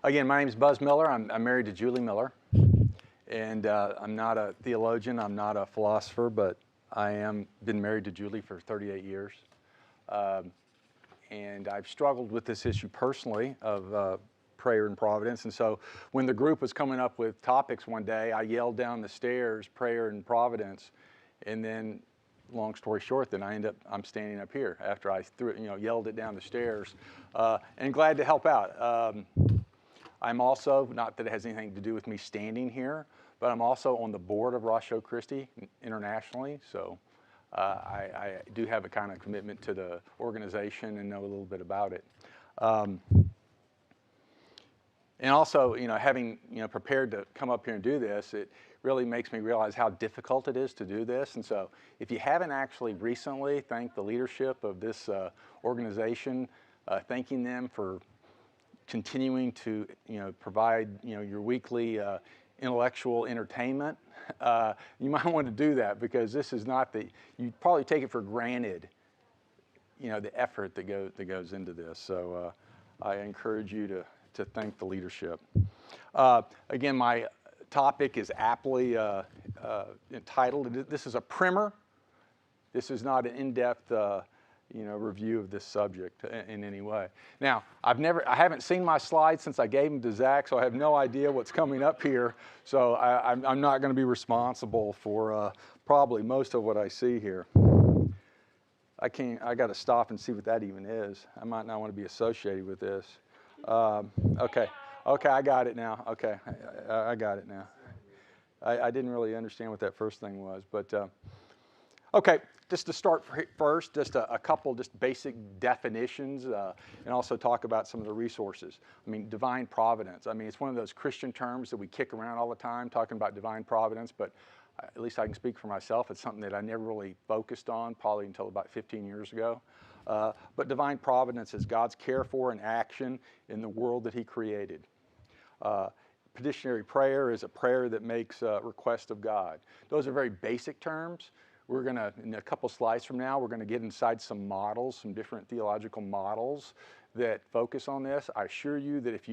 Again, my name is Buzz Miller. I'm married to Julie Miller, and I'm not a theologian. I'm not a philosopher, but I am been married to Julie for 38 years, and I've struggled with this issue personally of prayer in Providence. And so, when the group was coming up with topics one day, I yelled down the stairs, "Prayer in Providence," and then, long story short, then I'm standing up here after I yelled it down the stairs, and glad to help out. I'm also, not that it has anything to do with me standing here, but I'm also on the board of Ratio Christi internationally, so I do have a kind of commitment to the organization and know a little bit about it. And also, having prepared to come up here and do this, it really makes me realize how difficult it is to do this. And so, if you haven't actually recently thanked the leadership of this organization, thanking them for continuing to provide your weekly intellectual entertainment, you might want to do that, because this is not you probably take it for granted, the effort that goes into this. So I encourage you to thank the leadership. Again, my topic is aptly entitled. This is a primer. This is not an in-depth review of this subject in any way. Now, I haven't seen my slides since I gave them to Zach, so I have no idea what's coming up here. So I'm not going to be responsible for probably most of what I see here. I got to stop and see what that even is. I might not want to be associated with this. Okay, I got it now. Okay, I got it now. I didn't really understand what that first thing was, but okay. Just to start first, just a couple just basic definitions, and also talk about some of the resources. I mean, divine providence. I mean, it's one of those Christian terms that we kick around all the time, talking about divine providence, but at least I can speak for myself. It's something that I never really focused on, probably until about 15 years ago. But divine providence is God's care for and action in the world that He created. Petitionary prayer is a prayer that makes a request of God. Those are very basic terms. We're going to, in a couple slides from now, we're going to get inside some models, some different theological models that focus on this. I assure you that if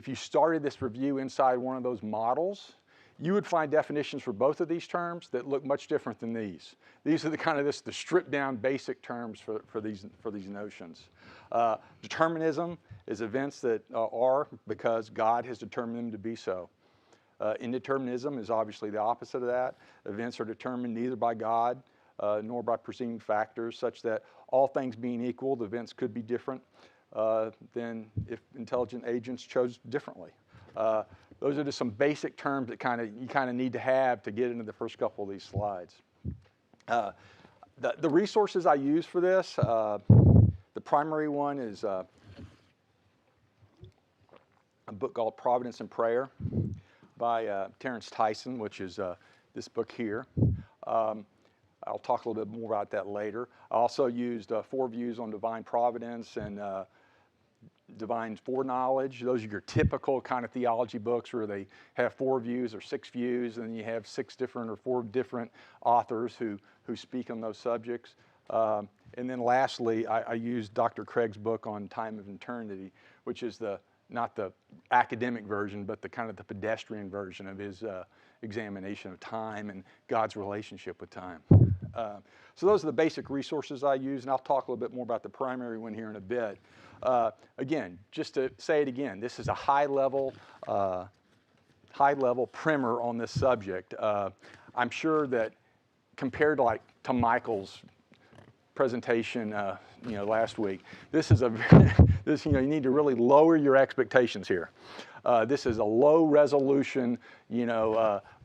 you started this review inside one of those models, you would find definitions for both of these terms that look much different than these. These are the stripped down basic terms for these notions. Determinism is events that are because God has determined them to be so. Indeterminism is obviously the opposite of that. Events are determined neither by God nor by preceding factors, such that all things being equal, the events could be different than if intelligent agents chose differently. Those are just some basic terms that you kind of need to have to get into the first couple of these slides. The resources I use for this, the primary one is a book called Providence and Prayer by Terrence Tyson, which is this book here. I'll talk a little bit more about that later. I also used 4 views on divine providence and divine foreknowledge. Those are your typical kind of theology books where they have 4 views or 6 views, and you have 6 different or 4 different authors who speak on those subjects. And then lastly, I used Dr. Craig's book on time of eternity, which is not the academic version, but the kind of the pedestrian version of his examination of time and God's relationship with time. So those are the basic resources I use, and I'll talk a little bit more about the primary one here in a bit. Again, just to say it again, this is a high-level primer on this subject. I'm sure that compared to Michael's presentation, last week, this is you need to really lower your expectations here. This is a low resolution,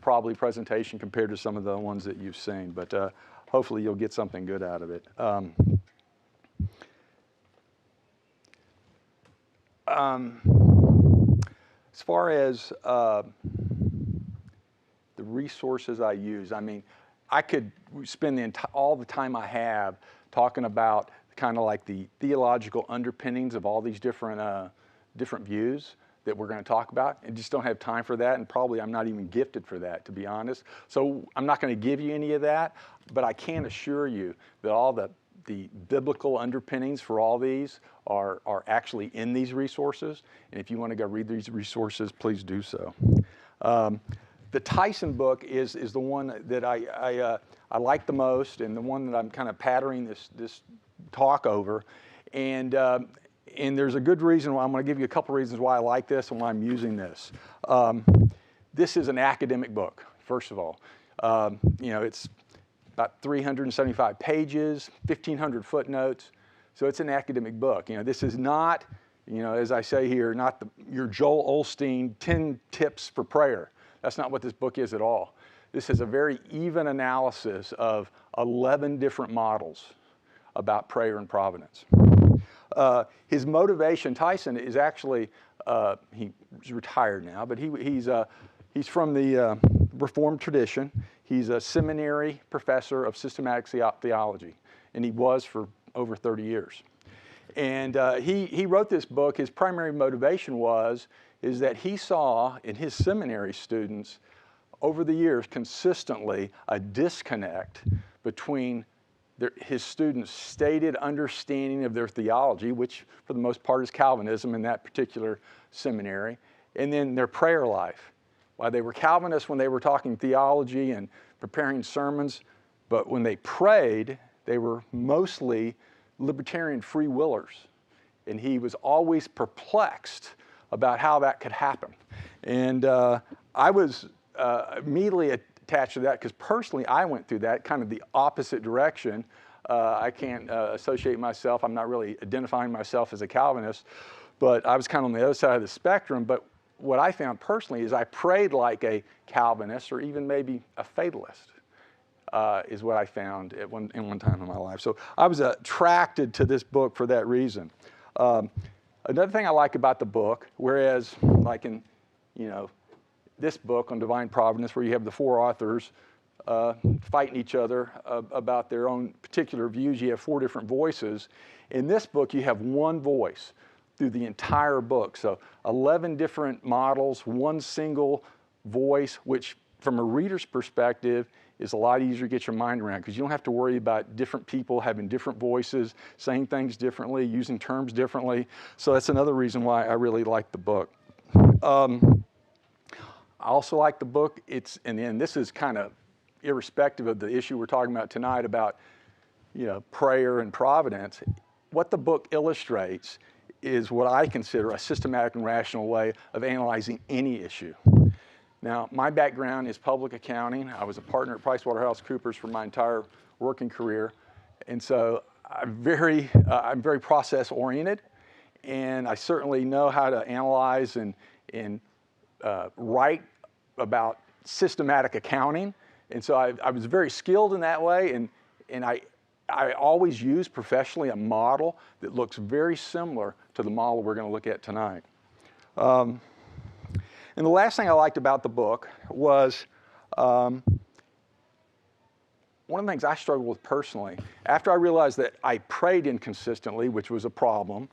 probably presentation compared to some of the ones that you've seen, but hopefully you'll get something good out of it. As far as the resources I use, I mean, I could spend all the time I have talking about kind of like the theological underpinnings of all these different views that we're going to talk about, and just don't have time for that, and probably I'm not even gifted for that, to be honest. So I'm not going to give you any of that, but I can assure you that all the the biblical underpinnings for all these are actually in these resources. And if you want to go read these resources, please do so. The Tyson book is the one that I like the most, and the one that I'm kind of patterning this talk over. And there's a good reason why. I'm going to give you a couple reasons why I like this and why I'm using this. This is an academic book, first of all. It's about 375 pages, 1,500 footnotes. So it's an academic book. This is not, as I say here, not your Joel Osteen 10 tips for prayer. That's not what this book is at all. This is a very even analysis of 11 different models about prayer and providence. His motivation, Tyson is actually, he's retired now, but he's from the Reformed tradition. He's a seminary professor of systematic theology, and he was for over 30 years. And he wrote this book. His primary motivation is that he saw in his seminary students over the years consistently a disconnect between his students' stated understanding of their theology, which for the most part is Calvinism in that particular seminary, and then their prayer life. While they were Calvinists when they were talking theology and preparing sermons, but when they prayed, they were mostly libertarian free willers. And he was always perplexed about how that could happen. And I was immediately attached to that because personally I went through that, kind of the opposite direction. I can't associate myself, I'm not really identifying myself as a Calvinist, but I was kind of on the other side of the spectrum. But what I found personally is I prayed like a Calvinist or even maybe a fatalist, is what I found in one time in my life. So I was attracted to this book for that reason. Another thing I like about the book, whereas like in, this book on divine providence where you have the four authors fighting each other about their own particular views, you have four different voices. In this book, you have one voice through the entire book. So 11 different models, one single voice, which from a reader's perspective is a lot easier to get your mind around because you don't have to worry about different people having different voices, saying things differently, using terms differently. So that's another reason why I really like the book. I also like the book. And this is kind of irrespective of the issue we're talking about tonight about, prayer and providence. What the book illustrates is what I consider a systematic and rational way of analyzing any issue. Now, my background is public accounting. I was a partner at PricewaterhouseCoopers for my entire working career. And so I'm very process-oriented, and I certainly know how to analyze and write about systematic accounting. And so I was very skilled in that way, and I always use professionally a model that looks very similar to the model we're going to look at tonight. And the last thing I liked about the book was one of the things I struggled with personally. After I realized that I prayed inconsistently, which was a problem,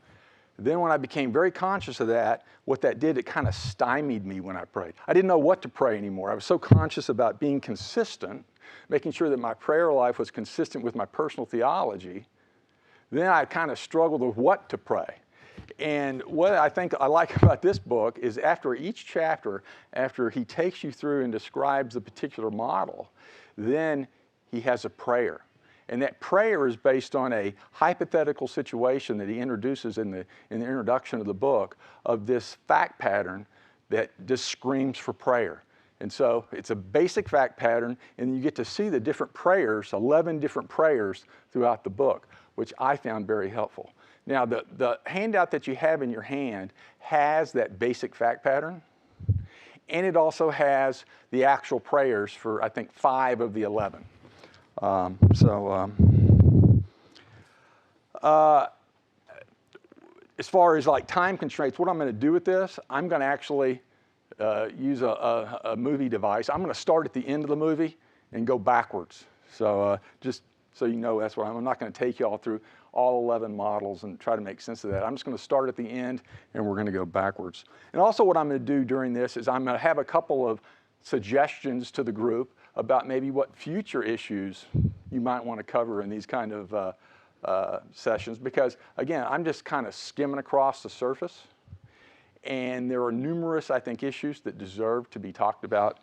then when I became very conscious of that, what that did, it kind of stymied me when I prayed. I didn't know what to pray anymore. I was so conscious about being consistent, making sure that my prayer life was consistent with my personal theology. Then I kind of struggled with what to pray. And what I think I like about this book is after each chapter, after he takes you through and describes the particular model, then he has a prayer. And that prayer is based on a hypothetical situation that he introduces in the introduction of the book of this fact pattern that just screams for prayer. And so it's a basic fact pattern, and you get to see the different prayers, 11 different prayers throughout the book, which I found very helpful. Now, the handout that you have in your hand has that basic fact pattern, and it also has the actual prayers for, I think, 5 of the 11. As far as like time constraints, what I'm going to do with this, I'm going to actually use a movie device. I'm going to start at the end of the movie and go backwards. So just so you know, that's what I'm not going to take you all through all 11 models and try to make sense of that. I'm just going to start at the end, and we're going to go backwards. And also what I'm going to do during this is I'm going to have a couple of suggestions to the group about maybe what future issues you might want to cover in these kind of sessions because, again, I'm just kind of skimming across the surface. And there are numerous, I think, issues that deserve to be talked about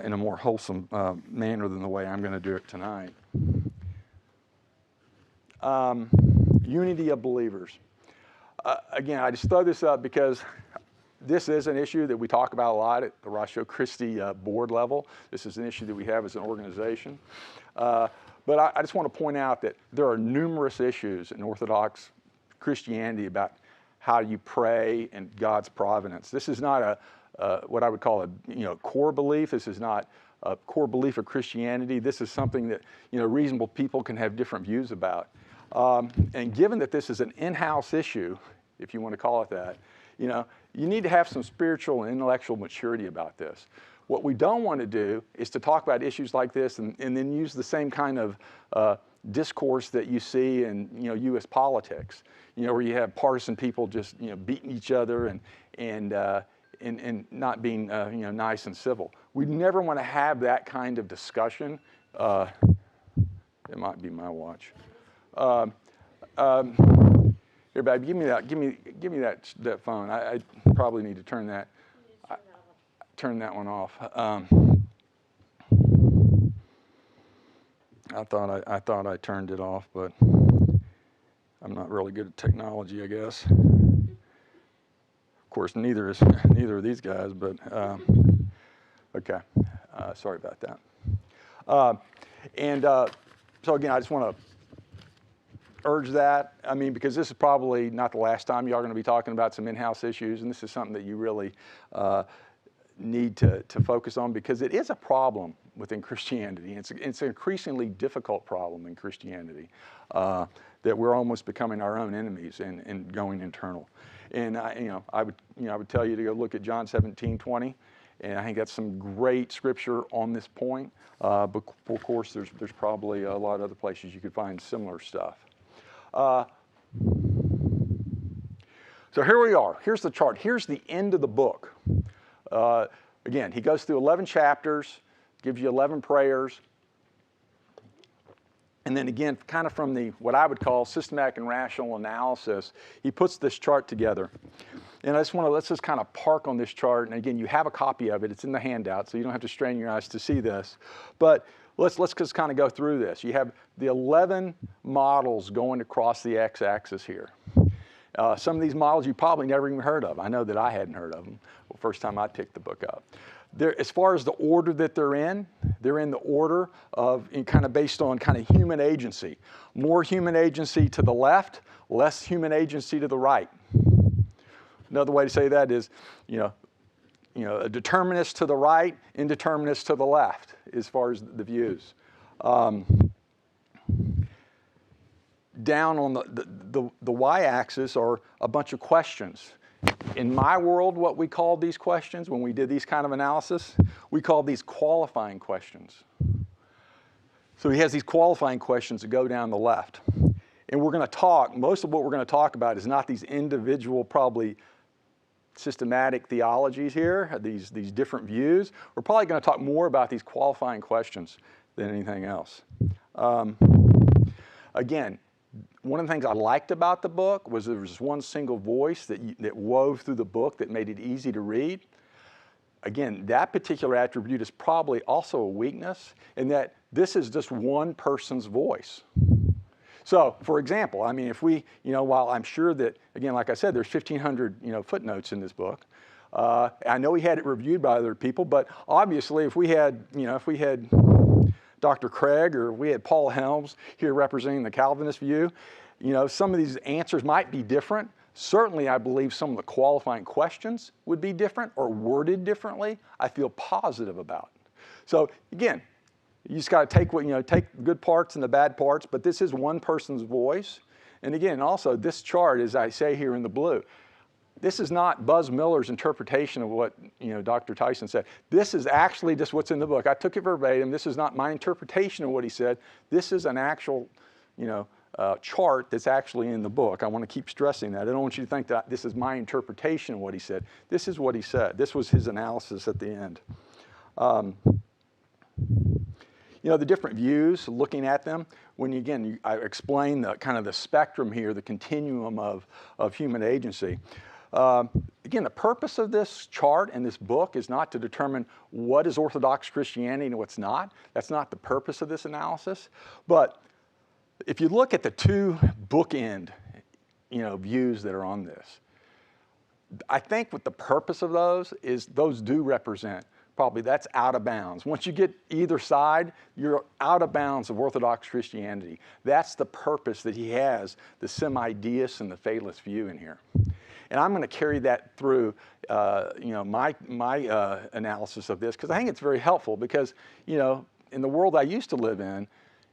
in a more wholesome manner than the way I'm going to do it tonight. Unity of believers. Again, I just throw this up because this is an issue that we talk about a lot at the Ratio Christi board level. This is an issue that we have as an organization. But I just want to point out that there are numerous issues in Orthodox Christianity about how you pray and God's providence. This is not what I would call a core belief. This is not a core belief of Christianity. This is something that reasonable people can have different views about. And given that this is an in-house issue, if you want to call it that, you need to have some spiritual and intellectual maturity about this. What we don't want to do is to talk about issues like this and then use the same kind of discourse that you see in U.S. politics, where you have partisan people just beating each other and not being nice and civil. We never want to have that kind of discussion. It might be my watch. Here, babe, give me that phone. I probably need to turn that one off. I thought I turned it off, but I'm not really good at technology, I guess. Of course, neither are these guys, but okay. Sorry about that. So again, I just want to urge that. I mean, because this is probably not the last time you are going to be talking about some in-house issues, and this is something that you really need to focus on because it is a problem within Christianity. It's an increasingly difficult problem in Christianity that we're almost becoming our own enemies and going internal. And I would tell you to go look at John 17:20, and I think that's some great scripture on this point. But of course, there's probably a lot of other places you could find similar stuff. So here we are. Here's the chart. Here's the end of the book. Again, he goes through 11 chapters, gives you 11 prayers. And then again, kind of from the what I would call systematic and rational analysis, he puts this chart together. And let's just kind of park on this chart. And again, you have a copy of it. It's in the handout, so you don't have to strain your eyes to see this. But let's just kind of go through this. You have the 11 models going across the x-axis here. Some of these models you probably never even heard of. I know that I hadn't heard of them the first time I picked the book up. As far as the order that they're in the order of kind of based on kind of human agency. More human agency to the left, less human agency to the right. Another way to say that is, a determinist to the right, indeterminist to the left, as far as the views. Down on the y-axis are a bunch of questions. In my world, what we called these questions, when we did these kind of analysis, we called these qualifying questions. So he has these qualifying questions that go down the left. And we're going to talk, most of what we're going to talk about is not these individual, probably systematic theologies here, these different views. We're probably going to talk more about these qualifying questions than anything else. Again, one of the things I liked about the book was there was one single voice that wove through the book that made it easy to read. Again, that particular attribute is probably also a weakness in that this is just one person's voice. So, for example, I mean, if we, while I'm sure that, again, like I said, there's 1,500, footnotes in this book. I know he had it reviewed by other people, but obviously if we had Dr. Craig or we had Paul Helms here representing the Calvinist view, some of these answers might be different. Certainly, I believe some of the qualifying questions would be different or worded differently. I feel positive about. So again, you just got to take take the good parts and the bad parts, but this is one person's voice. And again, also this chart, as I say here in the blue, this is not Buzz Miller's interpretation of what Dr. Tyson said. This is actually just what's in the book. I took it verbatim. This is not my interpretation of what he said. This is an actual, chart that's actually in the book. I want to keep stressing that. I don't want you to think that this is my interpretation of what he said. This is what he said. This was his analysis at the end. the different views, looking at them, I explain the kind of the spectrum here, the continuum of human agency. Again, the purpose of this chart and this book is not to determine what is Orthodox Christianity and what's not. That's not the purpose of this analysis. But if you look at the two bookend, views that are on this, I think what the purpose of those is those do represent probably that's out of bounds. Once you get either side, you're out of bounds of Orthodox Christianity. That's the purpose that he has, the semi-deist and the fatalist view in here. And I'm going to carry that through, my analysis of this, because I think it's very helpful. Because, in the world I used to live in,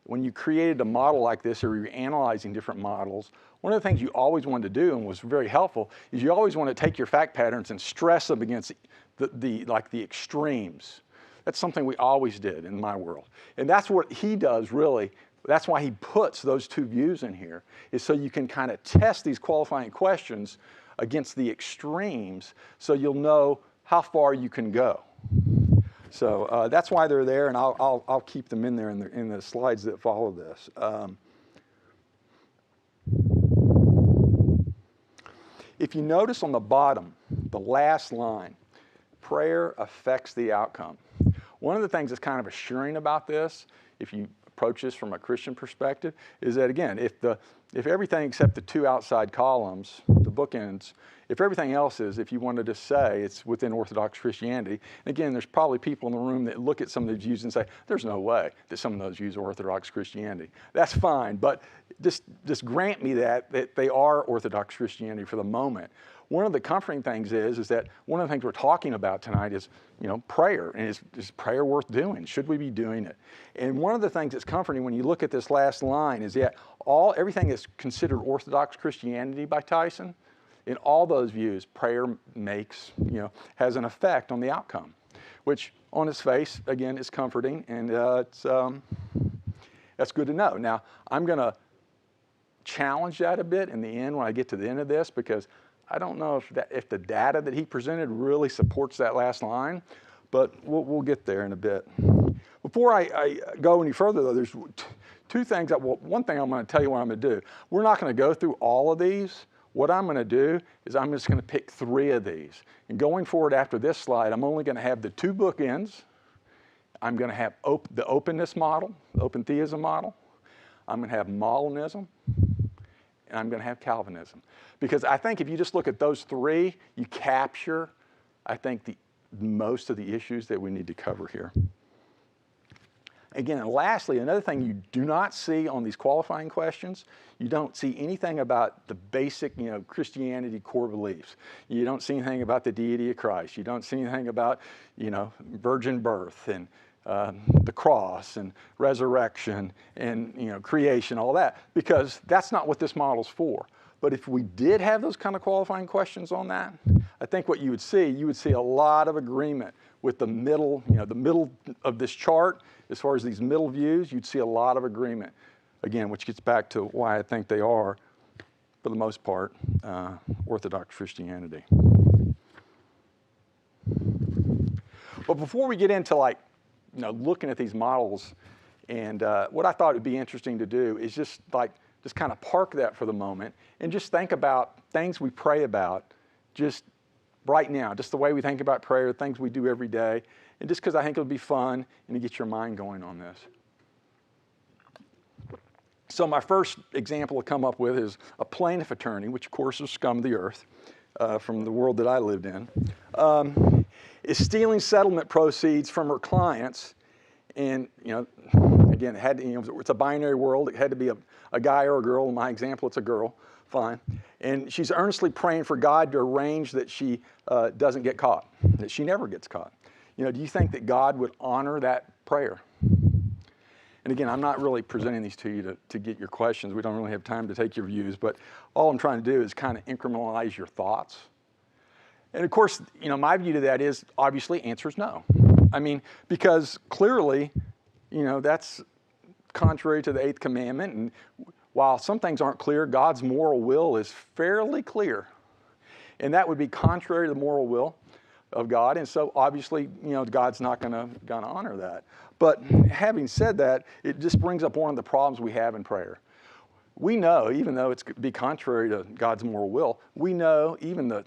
when you created a model like this, or you're analyzing different models, one of the things you always wanted to do, and was very helpful, is you always want to take your fact patterns and stress them against the extremes. That's something we always did in my world. And that's what he does, really. That's why he puts those two views in here, is so you can kind of test these qualifying questions against the extremes, so you'll know how far you can go. So that's why they're there, and I'll keep them in there in the slides that follow this. If you notice on the bottom, the last line, prayer affects the outcome. One of the things that's kind of assuring about this, if you approach this from a Christian perspective, is that, again, if everything except the two outside columns, the bookends, if everything else is, if you wanted to say it's within Orthodox Christianity, and again, there's probably people in the room that look at some of these views and say, there's no way that some of those views are Orthodox Christianity. That's fine, but just grant me that they are Orthodox Christianity for the moment. One of the comforting things is that one of the things we're talking about tonight is, prayer, and is prayer worth doing? Should we be doing it? And one of the things that's comforting when you look at this last line is that everything that's considered Orthodox Christianity by Tyson, in all those views, prayer has an effect on the outcome, which on its face, again, is comforting, and that's good to know. Now, I'm going to challenge that a bit in the end when I get to the end of this, because I don't know if the data that he presented really supports that last line, but we'll get there in a bit. Before I go any further, though, there's two things. One thing I'm going to tell you what I'm going to do. We're not going to go through all of these. What I'm going to do is I'm just going to pick 3 of these. And going forward after this slide, I'm only going to have the 2 bookends. I'm going to have the openness model, the open theism model. I'm going to have Molinism, and I'm going to have Calvinism. Because I think if you just look at those 3, you capture, I think, most of the issues that we need to cover here. Again, and lastly, another thing you do not see on these qualifying questions, you don't see anything about the basic, Christianity core beliefs. You don't see anything about the deity of Christ. You don't see anything about, virgin birth and the cross and resurrection and, creation, all that, because that's not what this model's for. But if we did have those kind of qualifying questions on that, I think what you would see a lot of agreement with the middle, the middle of this chart. As far as these middle views, you'd see a lot of agreement, again, which gets back to why I think they are, for the most part, Orthodox Christianity. But before we get into looking at these models, and what I thought would be interesting to do is just kind of park that for the moment and just think about things we pray about just right now, just the way we think about prayer, things we do every day, and just because I think it'll be fun and to get your mind going on this. So my first example to come up with is a plaintiff attorney, which of course is scum of the earth from the world that I lived in, is stealing settlement proceeds from her clients. And, again, it's a binary world. It had to be a guy or a girl. In my example, it's a girl. Fine. And she's earnestly praying for God to arrange that she doesn't get caught, that she never gets caught. Do you think that God would honor that prayer? And again, I'm not really presenting these to you to get your questions. We don't really have time to take your views, but all I'm trying to do is kind of incrementalize your thoughts. And of course, my view to that is obviously answer is no. I mean, because clearly, that's contrary to the 8th commandment. And while some things aren't clear, God's moral will is fairly clear. And that would be contrary to the moral will of God, and so obviously, God's not gonna honor that. But having said that, it just brings up one of the problems we have in prayer. We know, even though it's be contrary to God's moral will, we know even the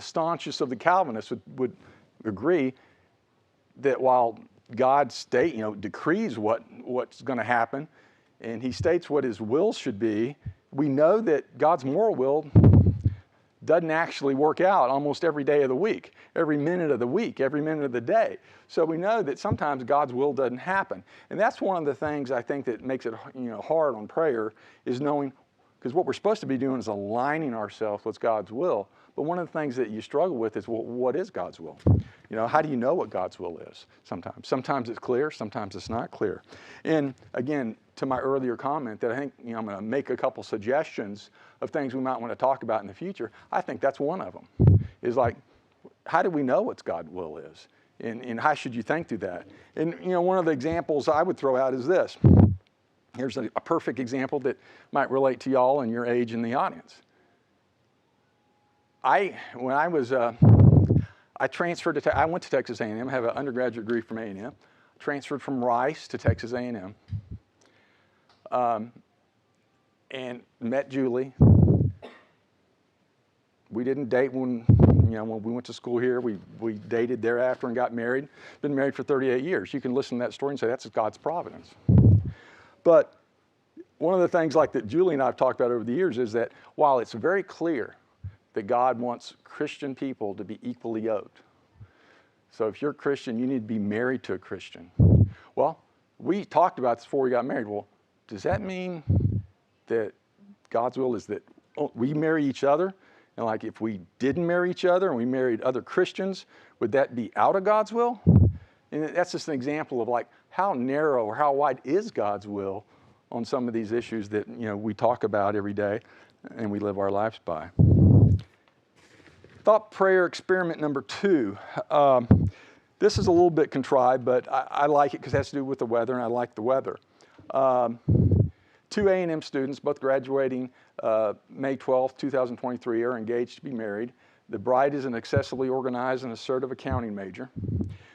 staunchest of the Calvinists would agree that while God decrees what's going to happen, and He states what His will should be, we know that God's moral will doesn't actually work out almost every day of the week, every minute of the week, every minute of the day. So we know that sometimes God's will doesn't happen. And that's one of the things I think that makes it hard on prayer, is knowing, because what we're supposed to be doing is aligning ourselves with God's will. But one of the things that you struggle with is, well, what is God's will? How do you know what God's will is sometimes? Sometimes it's clear, sometimes it's not clear. And again, to my earlier comment that I think I'm going to make a couple suggestions of things we might want to talk about in the future. I think that's one of them, is like, how do we know what God's will is? And how should you think through that? And one of the examples I would throw out is this. Here's a perfect example that might relate to y'all and your age in the audience. When I was, I transferred I went to Texas A&M, I have an undergraduate degree from A&M, transferred from Rice to Texas A&M, and met Julie. We didn't date when we went to school here. We dated thereafter and got married. Been married for 38 years. You can listen to that story and say that's God's providence. But one of the things like that Julie and I have talked about over the years is that while it's very clear that God wants Christian people to be equally yoked. So if you're a Christian, you need to be married to a Christian. Well, we talked about this before we got married. Well, does that mean that God's will is that we marry each other? And like if we didn't marry each other and we married other Christians, would that be out of God's will? And that's just an example of like how narrow or how wide is God's will on some of these issues that we talk about every day and we live our lives by. Thought prayer experiment number 2. This is a little bit contrived, but I like it because it has to do with the weather, and I like the weather. 2 A&M students, both graduating May 12th, 2023, are engaged to be married. The bride is an excessively organized and assertive accounting major.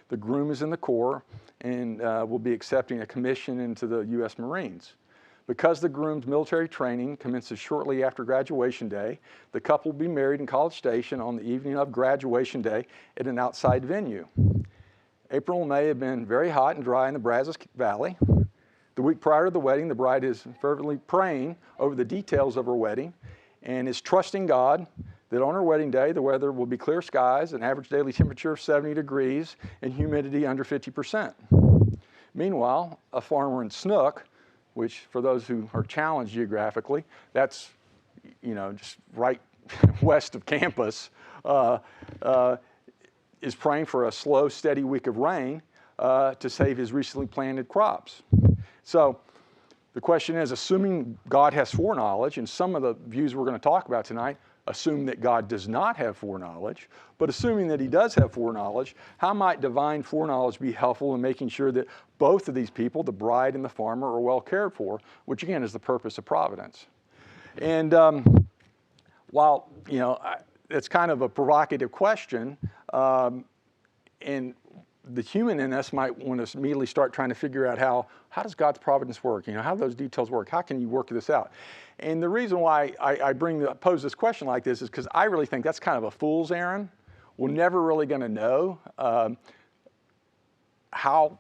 The groom is in the Corps and will be accepting a commission into the U.S. Marines. Because the groom's military training commences shortly after graduation day, the couple will be married in College Station on the evening of graduation day at an outside venue. April and May have been very hot and dry in the Brazos Valley. The week prior to the wedding, the bride is fervently praying over the details of her wedding and is trusting God that on her wedding day, the weather will be clear skies, an average daily temperature of 70 degrees, and humidity under 50%. Meanwhile, a farmer in Snook, which for those who are challenged geographically, that's, just right west of campus, is praying for a slow, steady week of rain to save his recently planted crops. So the question is, assuming God has foreknowledge, and some of the views we're going to talk about tonight assume that God does not have foreknowledge, but assuming that He does have foreknowledge, how might divine foreknowledge be helpful in making sure that both of these people, the bride and the farmer, are well cared for, which again is the purpose of providence. And while, it's kind of a provocative question, and the human in us might want to immediately start trying to figure out how does God's providence work? How do those details work? How can you work this out? And the reason why I pose this question like this is because I really think that's kind of a fool's errand. We're never really going to know how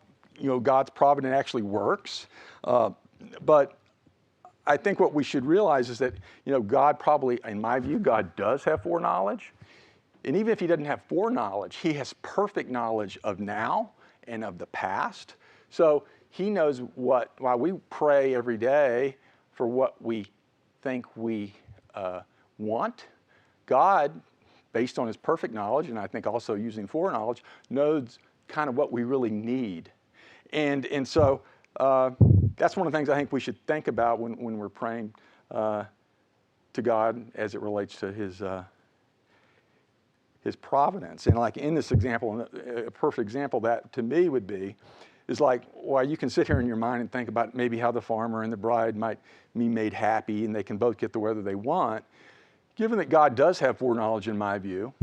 God's providence actually works. But I think what we should realize is that God probably, in my view, God does have foreknowledge. And even if He doesn't have foreknowledge, He has perfect knowledge of now and of the past. So He knows while we pray every day for what we think we want, God, based on His perfect knowledge, and I think also using foreknowledge, knows kind of what we really need. And so that's one of the things I think we should think about when we're praying to God as it relates to His providence. And like in this example, a perfect example that to me would be, is like, well, you can sit here in your mind and think about maybe how the farmer and the bride might be made happy and they can both get the weather they want. Given that God does have foreknowledge in my view,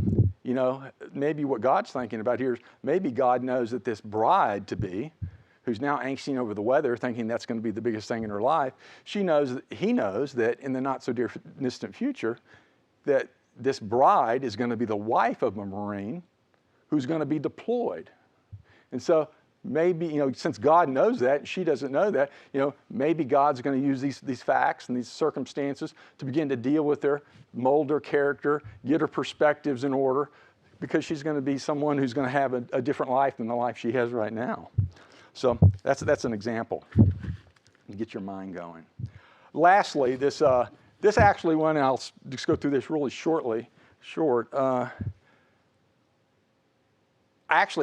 maybe what God's thinking about here is maybe God knows that this bride-to-be, who's now angsting over the weather, thinking that's going to be the biggest thing in her life, he knows that in the not-so-distant future, that this bride is going to be the wife of a Marine who's going to be deployed. And so maybe, since God knows that, and she doesn't know that, maybe God's going to use these facts and these circumstances to begin to deal with her, mold her character, get her perspectives in order, because she's going to be someone who's going to have a different life than the life she has right now. So that's an example. Get your mind going. Lastly, this actually one, and I'll just go through this really short.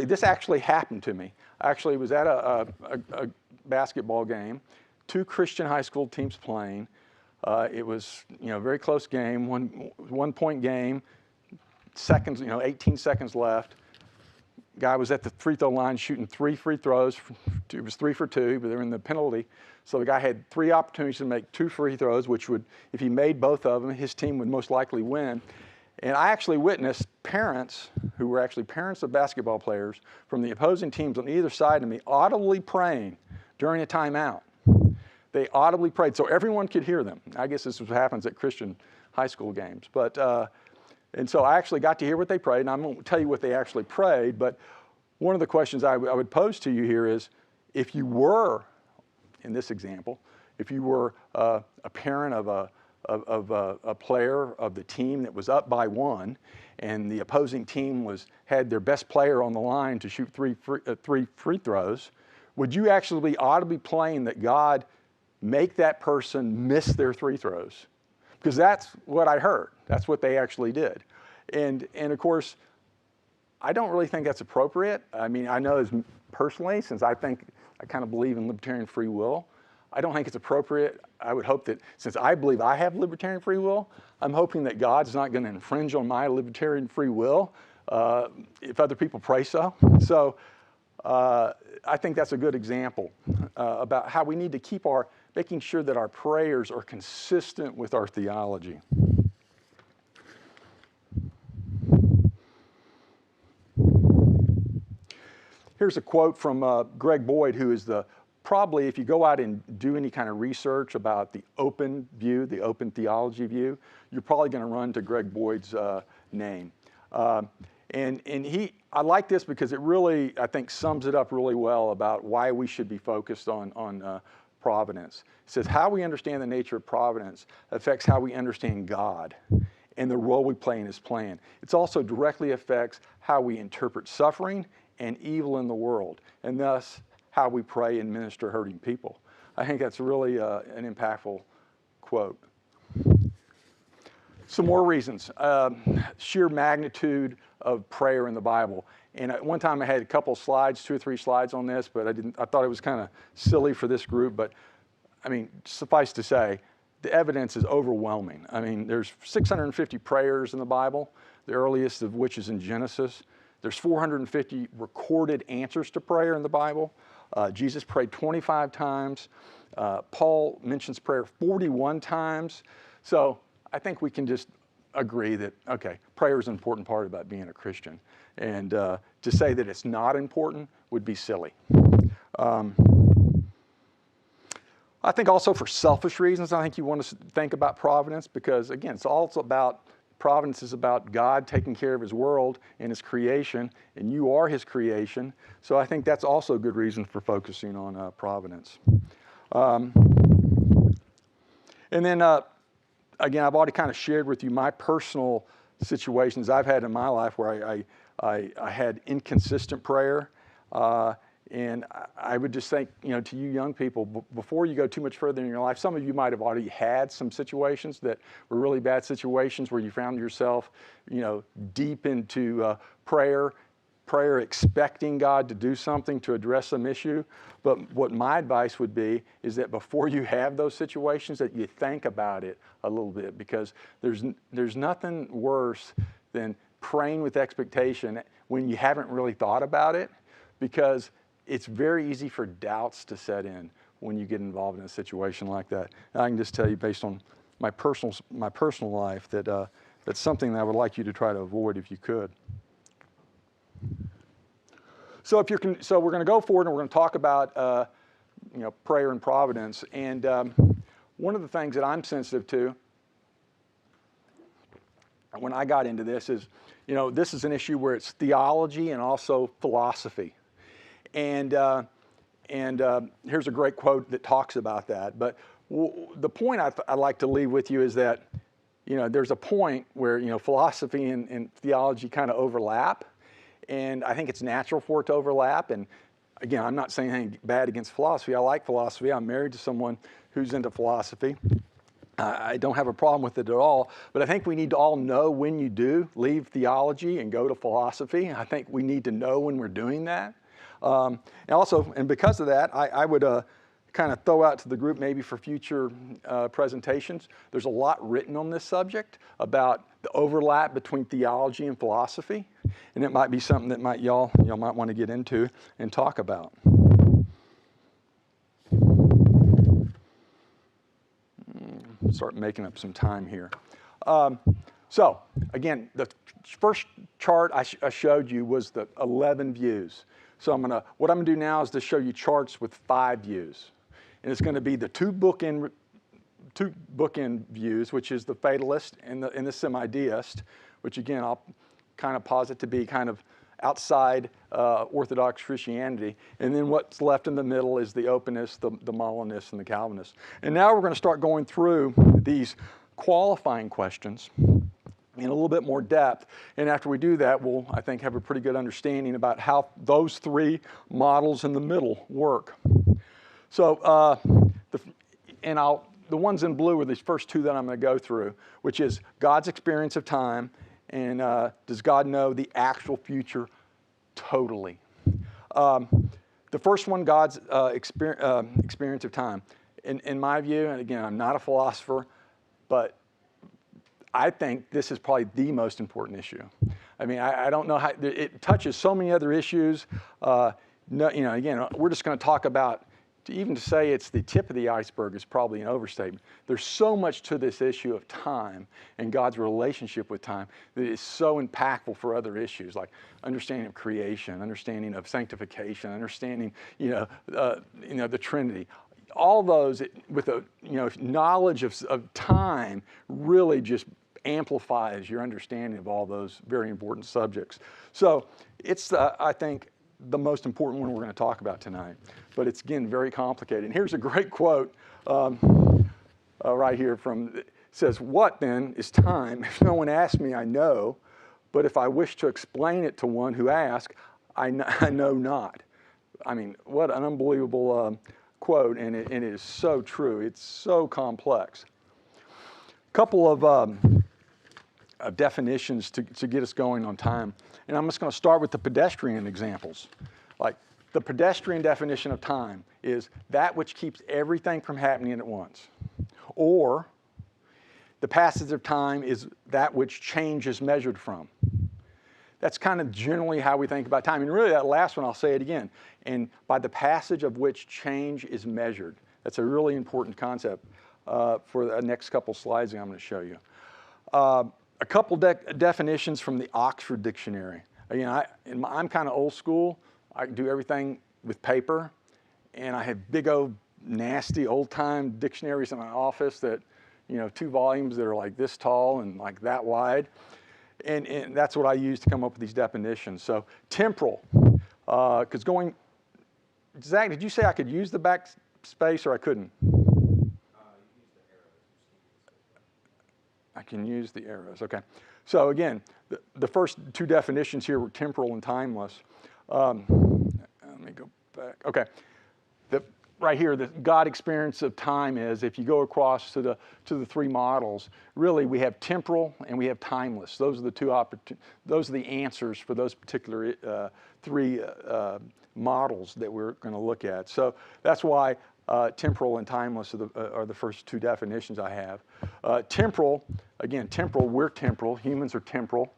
This actually happened to me. Actually, was at a basketball game, 2 Christian high school teams playing. It was, a very close game, one-point game. 18 seconds left. Guy was at the free throw line shooting 3 free throws. It was 3 for 2, but they were in the penalty. So the guy had 3 opportunities to make 2 free throws, which would, if he made both of them, his team would most likely win. And I actually witnessed parents, who were actually parents of basketball players from the opposing teams on either side of me, audibly praying during a timeout. They audibly prayed, so everyone could hear them. I guess this is what happens at Christian high school games. And so I actually got to hear what they prayed, and I won't tell you what they actually prayed, but one of the questions I would pose to you here is, if you were, in this example, if you were a parent of a player of the team that was up by 1, and the opposing team had their best player on the line to shoot 3 free throws, would you actually be audibly praying that God make that person miss their 3 throws? Because that's what I heard. That's what they actually did. And of course, I don't really think that's appropriate. I mean, I know personally, since I kind of believe in libertarian free will, I don't think it's appropriate. I would hope that, since I believe I have libertarian free will, I'm hoping that God's not going to infringe on my libertarian free will if other people pray so. So I think that's a good example about how we need to keep making sure that our prayers are consistent with our theology. Here's a quote from Greg Boyd, who is probably, if you go out and do any kind of research about the open view, the open theology view, you're probably going to run to Greg Boyd's name. And I like this because it really, I think, sums it up really well about why we should be focused on providence. It says, how we understand the nature of providence affects how we understand God and the role we play in his plan. It also directly affects how we interpret suffering and evil in the world, and thus how we pray and minister hurting people. I think that's really an impactful quote. Some more reasons. Sheer magnitude of prayer in the Bible. And at one time I had a couple slides, 2 or 3 slides on this, but I thought it was kind of silly for this group. But I mean, suffice to say, the evidence is overwhelming. I mean, there's 650 prayers in the Bible, the earliest of which is in Genesis. There's 450 recorded answers to prayer in the Bible. Jesus prayed 25 times. Paul mentions prayer 41 times. So I think we can just agree that, okay, prayer is an important part about being a Christian. And to say that it's not important would be silly. I think also for selfish reasons, I think you want to think about providence because, again, it's also about, providence is about God taking care of his world and his creation, and you are his creation. So I think that's also a good reason for focusing on providence. And then, again, I've already kind of shared with you my personal situations I've had in my life where I had inconsistent prayer. And I would just think, to you young people, before you go too much further in your life, some of you might have already had some situations that were really bad situations where you found yourself, deep into prayer expecting God to do something to address some issue. But what my advice would be is that before you have those situations, that you think about it a little bit, because there's nothing worse than praying with expectation when you haven't really thought about it, because it's very easy for doubts to set in when you get involved in a situation like that. And I can just tell you, based on my personal life, that that's something that I would like you to try to avoid if you could. So so we're going to go forward and we're going to talk about prayer and providence. And one of the things that I'm sensitive to when I got into this is, this is an issue where it's theology and also philosophy. And here's a great quote that talks about that. But the point I'd like to leave with you is that, there's a point where, philosophy and theology kind of overlap. And I think it's natural for it to overlap. And again, I'm not saying anything bad against philosophy. I like philosophy. I'm married to someone who's into philosophy. I don't have a problem with it at all. But I think we need to all know when you do leave theology and go to philosophy. I think we need to know when we're doing that. And because of that, I would kind of throw out to the group maybe for future presentations. There's a lot written on this subject about the overlap between theology and philosophy, and it might be something that y'all might want to get into and talk about. Start making up some time here. So again, the first chart I showed you was the 11 views. So what I'm going to do now is to show you charts with 5 views. And it's going to be the two bookend views, which is the fatalist and the semi-deist, which again, I'll kind of posit to be kind of outside Orthodox Christianity. And then what's left in the middle is the openness, the Molinists, and the Calvinists. And now we're going to start going through these qualifying questions in a little bit more depth. And after we do that, we'll, I think, have a pretty good understanding about how those 3 models in the middle work. So, the ones in blue are these first 2 that I'm going to go through, which is God's experience of time and does God know the actual future totally? The first one, God's experience of time. In my view, and again, I'm not a philosopher, but I think this is probably the most important issue. I mean, I don't know how, it touches so many other issues. Again, we're just going to talk about, even to say it's the tip of the iceberg is probably an overstatement. There's so much to this issue of time and God's relationship with time that is so impactful for other issues like understanding of creation, understanding of sanctification, understanding, the Trinity. All those with a knowledge of time really just amplifies your understanding of all those very important subjects. So it's, I think, the most important one we're going to talk about tonight. But it's, again, very complicated. And here's a great quote right here it says, "What, then, is time? If no one asks me, I know. But if I wish to explain it to one who asks, I know not." I mean, what an unbelievable quote, and it is so true. It's so complex. A couple of definitions to get us going on time. And I'm just going to start with the pedestrian examples. Like the pedestrian definition of time is that which keeps everything from happening at once. Or the passage of time is that which change is measured from. That's kind of generally how we think about time. And really that last one, I'll say it again. And by the passage of which change is measured. That's a really important concept for the next couple slides that I'm going to show you. A couple definitions from the Oxford Dictionary. Again, I'm kind of old school. I do everything with paper, and I have big old nasty old-time dictionaries in my office that, 2 volumes that are like this tall and like that wide, and that's what I use to come up with these definitions. So temporal, because Zach, did you say I could use the backspace or I couldn't? I can use the arrows, okay. So again, the first 2 definitions here were temporal and timeless. Let me go back, okay. Right here, the God experience of time is, if you go across to the 3 models, really we have temporal and we have timeless. Those are the those are the answers for those particular 3 models that we're going to look at. So that's why temporal and timeless are the first 2 definitions I have. Temporal, again, we're temporal, humans are temporal.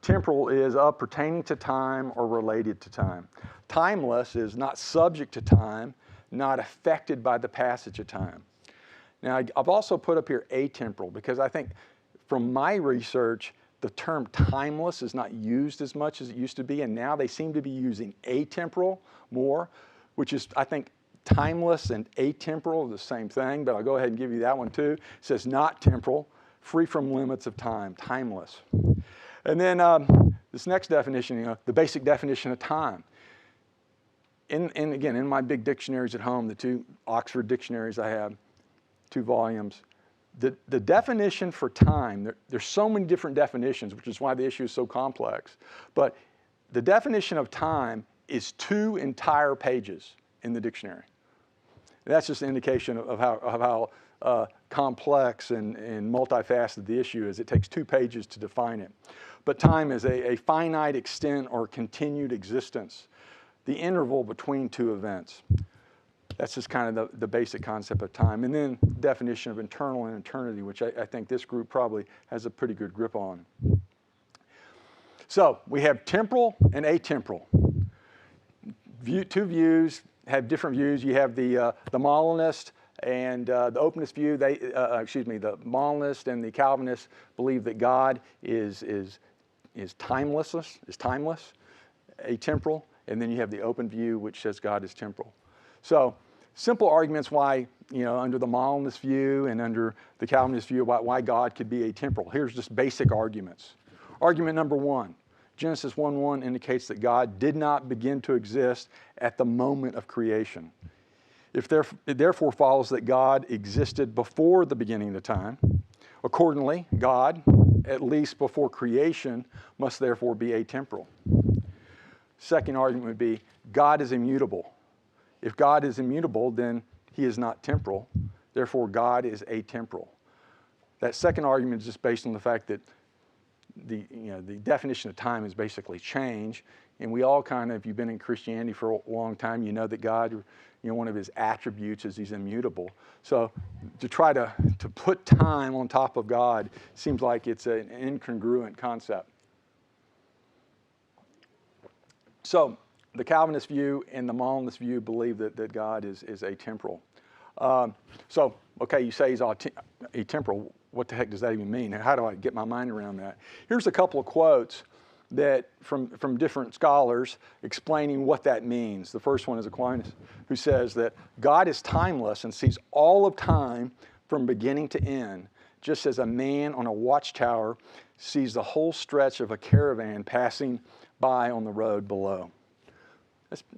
Temporal is pertaining to time or related to time. Timeless is not subject to time, not affected by the passage of time. Now, I've also put up here atemporal because I think from my research, the term timeless is not used as much as it used to be, and now they seem to be using atemporal more, which is, I think, timeless and atemporal are the same thing, but I'll go ahead and give you that one too. It says not temporal, free from limits of time, timeless. And then this next definition, the basic definition of time. And again, in my big dictionaries at home, the 2 Oxford dictionaries I have, 2 volumes, the definition for time, there's so many different definitions, which is why the issue is so complex. But the definition of time is 2 entire pages in the dictionary. And that's just an indication of how complex and multifaceted the issue is. It takes 2 pages to define it. But time is a finite extent or continued existence, the interval between 2 events. That's just kind of the basic concept of time. And then definition of eternal and eternity, which I think this group probably has a pretty good grip on. So we have temporal and atemporal. 2 views have different views. You have the Molinist and the Openist view. The Molinist and the Calvinist believe that God is timeless, atemporal. And then you have the open view, which says God is temporal. So simple arguments why, under the Molinist view and under the Calvinist view about why God could be atemporal. Here's just basic arguments. Argument number 1, Genesis 1:1 indicates that God did not begin to exist at the moment of creation. It therefore follows that God existed before the beginning of time. Accordingly, God, at least before creation, must therefore be atemporal. Second argument would be God is immutable. If God is immutable, then he is not temporal. Therefore, God is atemporal. That second argument is just based on the fact that the definition of time has basically changed. And we all kind of, if you've been in Christianity for a long time, you know that God, one of his attributes is he's immutable. So to try to put time on top of God seems like it's an incongruent concept. So the Calvinist view and the Molinist view believe that God is atemporal. Okay, you say he's atemporal. What the heck does that even mean? How do I get my mind around that? Here's a couple of quotes that from different scholars explaining what that means. The first one is Aquinas, who says that God is timeless and sees all of time from beginning to end, just as a man on a watchtower sees the whole stretch of a caravan passing by on the road below.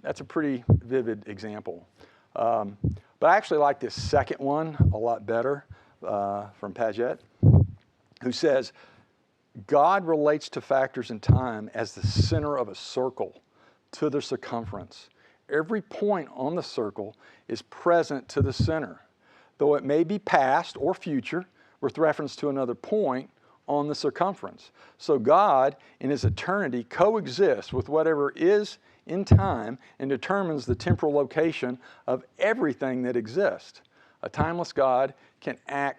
That's a pretty vivid example. But I actually like this second one a lot better from Paget, who says, God relates to factors in time as the center of a circle to the circumference. Every point on the circle is present to the center, though it may be past or future with reference to another point on the circumference. So God, in his eternity, coexists with whatever is in time and determines the temporal location of everything that exists. A timeless God can act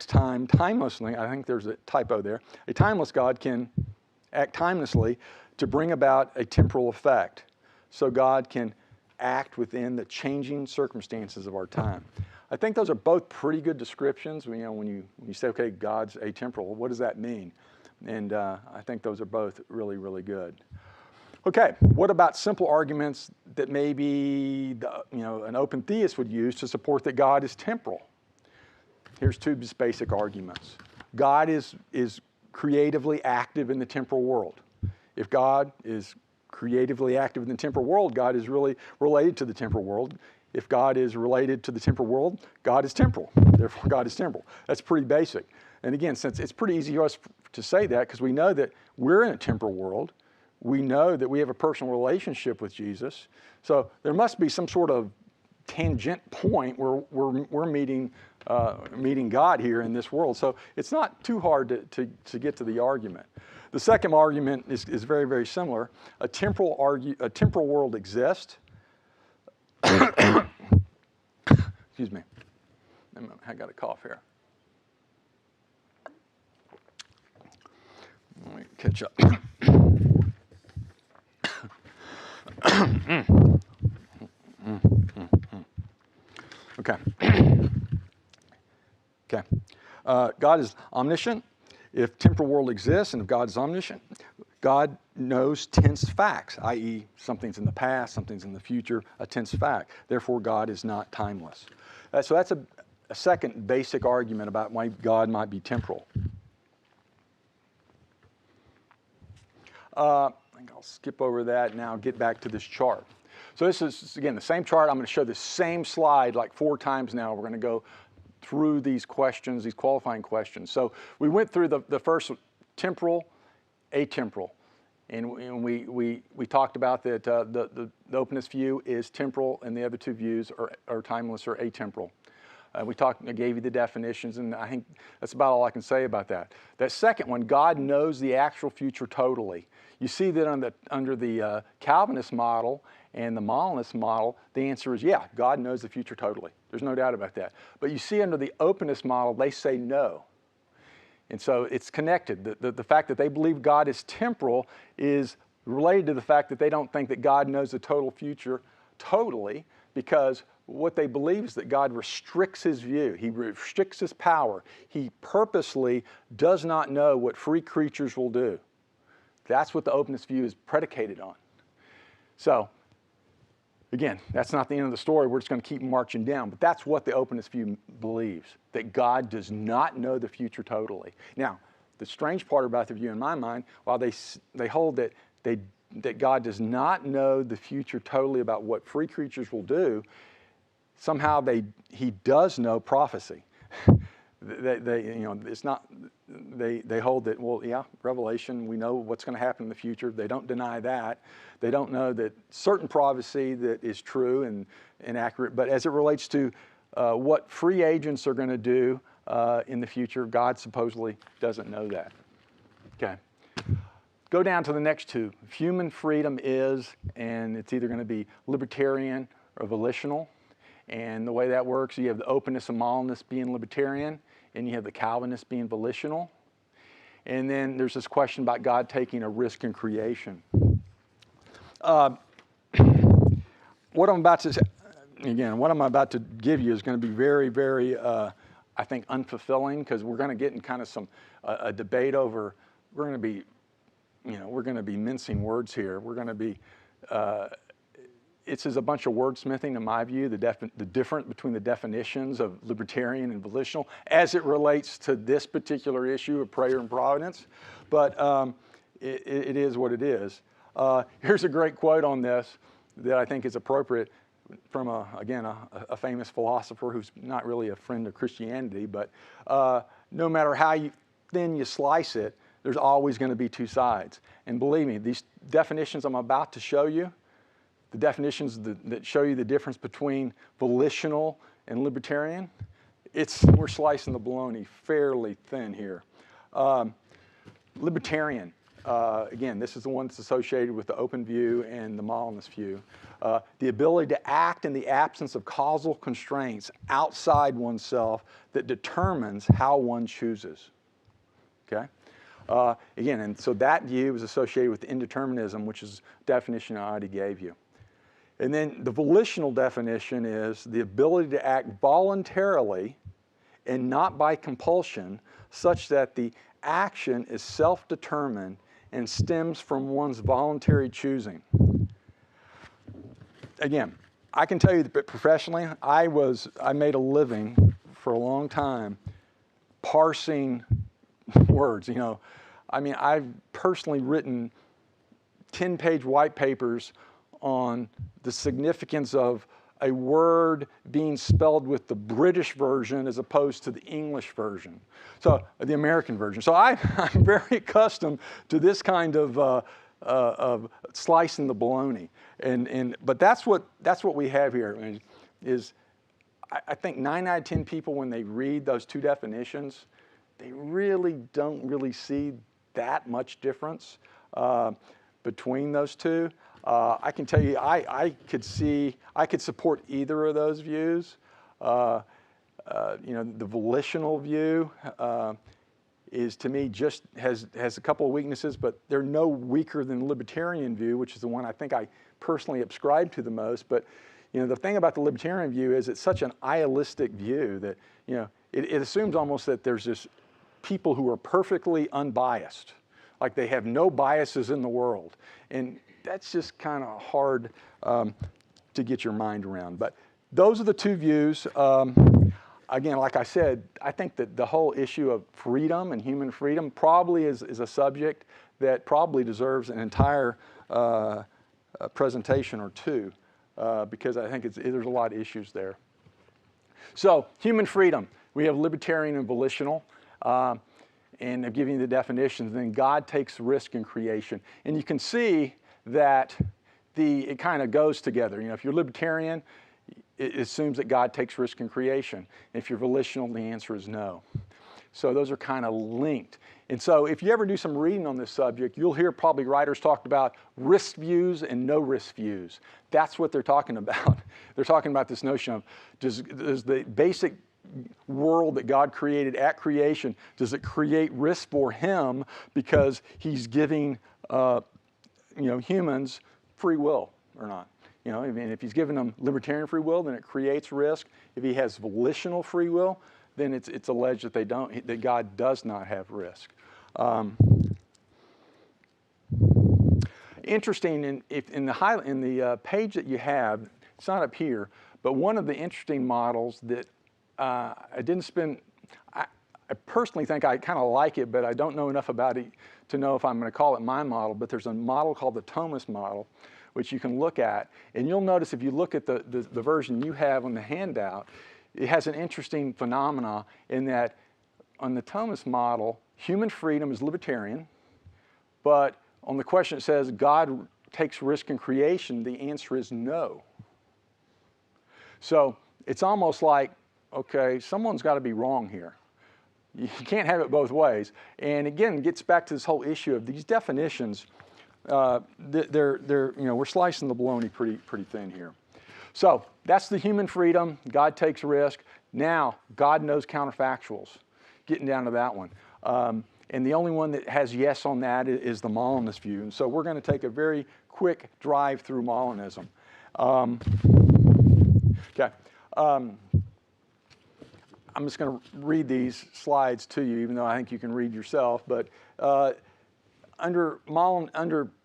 time timelessly. I think there's a typo there. A timeless God can act timelessly to bring about a temporal effect. So God can act within the changing circumstances of our time. I think those are both pretty good descriptions. When you say, okay, God's atemporal, what does that mean? And I think those are both really, really good. Okay, what about simple arguments that maybe an open theist would use to support that God is temporal? Here's 2 just basic arguments. God is creatively active in the temporal world. If God is creatively active in the temporal world, God is really related to the temporal world. If God is related to the temporal world, God is temporal. Therefore, God is temporal. That's pretty basic. And again, since it's pretty easy for us to say that because we know that we're in a temporal world, we know that we have a personal relationship with Jesus. So there must be some sort of tangent point where we're meeting God here in this world. So it's not too hard to get to the argument. The second argument is very, very similar. A temporal world exists. Excuse me. I got a cough here. Let me catch up. Okay. Okay. God is omniscient, if temporal world exists and if God is omniscient, God knows tense facts, i.e. something's in the past, something's in the future, a tense fact. Therefore, God is not timeless. So that's a second basic argument about why God might be temporal. I think I'll skip over that now, get back to this chart. So this is, again, the same chart. I'm going to show the same slide like 4 times now. We're going to go through these questions, these qualifying questions. So we went through the first temporal, atemporal. And we talked about that the openness view is temporal and the other 2 views are timeless or atemporal. I gave you the definitions, and I think that's about all I can say about that. That second one, God knows the actual future totally. You see that under the Calvinist model and the Molinist model, the answer is yeah, God knows the future totally. There's no doubt about that. But you see under the openness model, they say no. And so it's connected. The fact that they believe God is temporal is related to the fact that they don't think that God knows the total future totally, because what they believe is that God restricts his view. He restricts his power. He purposely does not know what free creatures will do. That's what the openness view is predicated on. So, again, that's not the end of the story. We're just going to keep marching down. But that's what the openness view believes, that God does not know the future totally. Now, the strange part about the view in my mind, while they hold that God does not know the future totally about what free creatures will do, somehow he does know prophecy. It's not. They hold that, well, yeah, Revelation, we know what's going to happen in the future. They don't deny that. They don't know that certain prophecy that is true and accurate. But as it relates to what free agents are going to do in the future, God supposedly doesn't know that. Okay. Go down to the next 2. Human freedom is, and it's either going to be libertarian or volitional. And the way that works, you have the openness and Molinist being libertarian, and you have the Calvinist being volitional. And then there's this question about God taking a risk in creation. What I'm about to give you is going to be very, very, I think, unfulfilling, because we're going to get in kind of a debate over. We're going to be mincing words here. We're going to be. It's a bunch of wordsmithing, in my view, the difference between the definitions of libertarian and volitional as it relates to this particular issue of prayer and providence. But it is what it is. Here's a great quote on this that I think is appropriate from, a famous philosopher who's not really a friend of Christianity, but no matter how thin you slice it, there's always going to be 2 sides. And believe me, these definitions I'm about to show you, the definitions that show you the difference between volitional and libertarian, we're slicing the bologna fairly thin here. Libertarian, again, this is the one that's associated with the open view and the Molinist view. The ability to act in the absence of causal constraints outside oneself that determines how one chooses. Okay? Again, and so that view is associated with indeterminism, which is the definition I already gave you. And then the volitional definition is the ability to act voluntarily and not by compulsion, such that the action is self-determined and stems from one's voluntary choosing. Again, I can tell you that professionally, I made a living for a long time parsing words. I've personally written 10-page white papers on the significance of a word being spelled with the British version as opposed to the English version, so the American version. So I'm very accustomed to this kind of slicing the bologna, but that's what we have here. I think 9 out of 10 people, when they read those 2 definitions, they really don't see that much difference between those 2. I can tell you, I could support either of those views. The volitional view is, to me, just has a couple of weaknesses, but they're no weaker than the libertarian view, which is the one I think I personally ascribe to the most. But the thing about the libertarian view is it's such an idealistic view that it assumes almost that there's this people who are perfectly unbiased, like they have no biases in the world. And that's just kind of hard to get your mind around. But those are the two views. Again, like I said, I think that the whole issue of freedom and human freedom probably is a subject that probably deserves an entire presentation or two, because I think there's a lot of issues there. So, human freedom. We have libertarian and volitional. And I'm giving you the definitions. Then God takes risk in creation. And you can see that it kind of goes together. You know, if you're libertarian, it assumes that God takes risk in creation. If you're volitional, the answer is no. So those are kind of linked. And so if you ever do some reading on this subject, you'll hear probably writers talk about risk views and no risk views. That's what they're talking about. They're talking about this notion of does the basic world that God created at creation, does it create risk for him because he's giving humans free will or not? You know, I mean, if he's given them libertarian free will, then it creates risk. If he has volitional free will, then it's alleged that God does not have risk. Interesting, in the page that you have, it's not up here, but one of the interesting models that I personally think I kind of like it, but I don't know enough about it to know if I'm going to call it my model, but there's a model called the Thomas model, which you can look at. And you'll notice if you look at the version you have on the handout, it has an interesting phenomena in that on the Thomas model, human freedom is libertarian, but on the question it says, God takes risk in creation, the answer is no. So it's almost like, okay, someone's got to be wrong here. You can't have it both ways. And again, it gets back to this whole issue of these definitions. We're slicing the bologna pretty thin here. So that's the human freedom. God takes risk. Now, God knows counterfactuals. Getting down to that one. And the only one that has yes on that is the Molinist view. And so we're going to take a very quick drive through Molinism. Okay. I'm just going to read these slides to you, even though I think you can read yourself. But when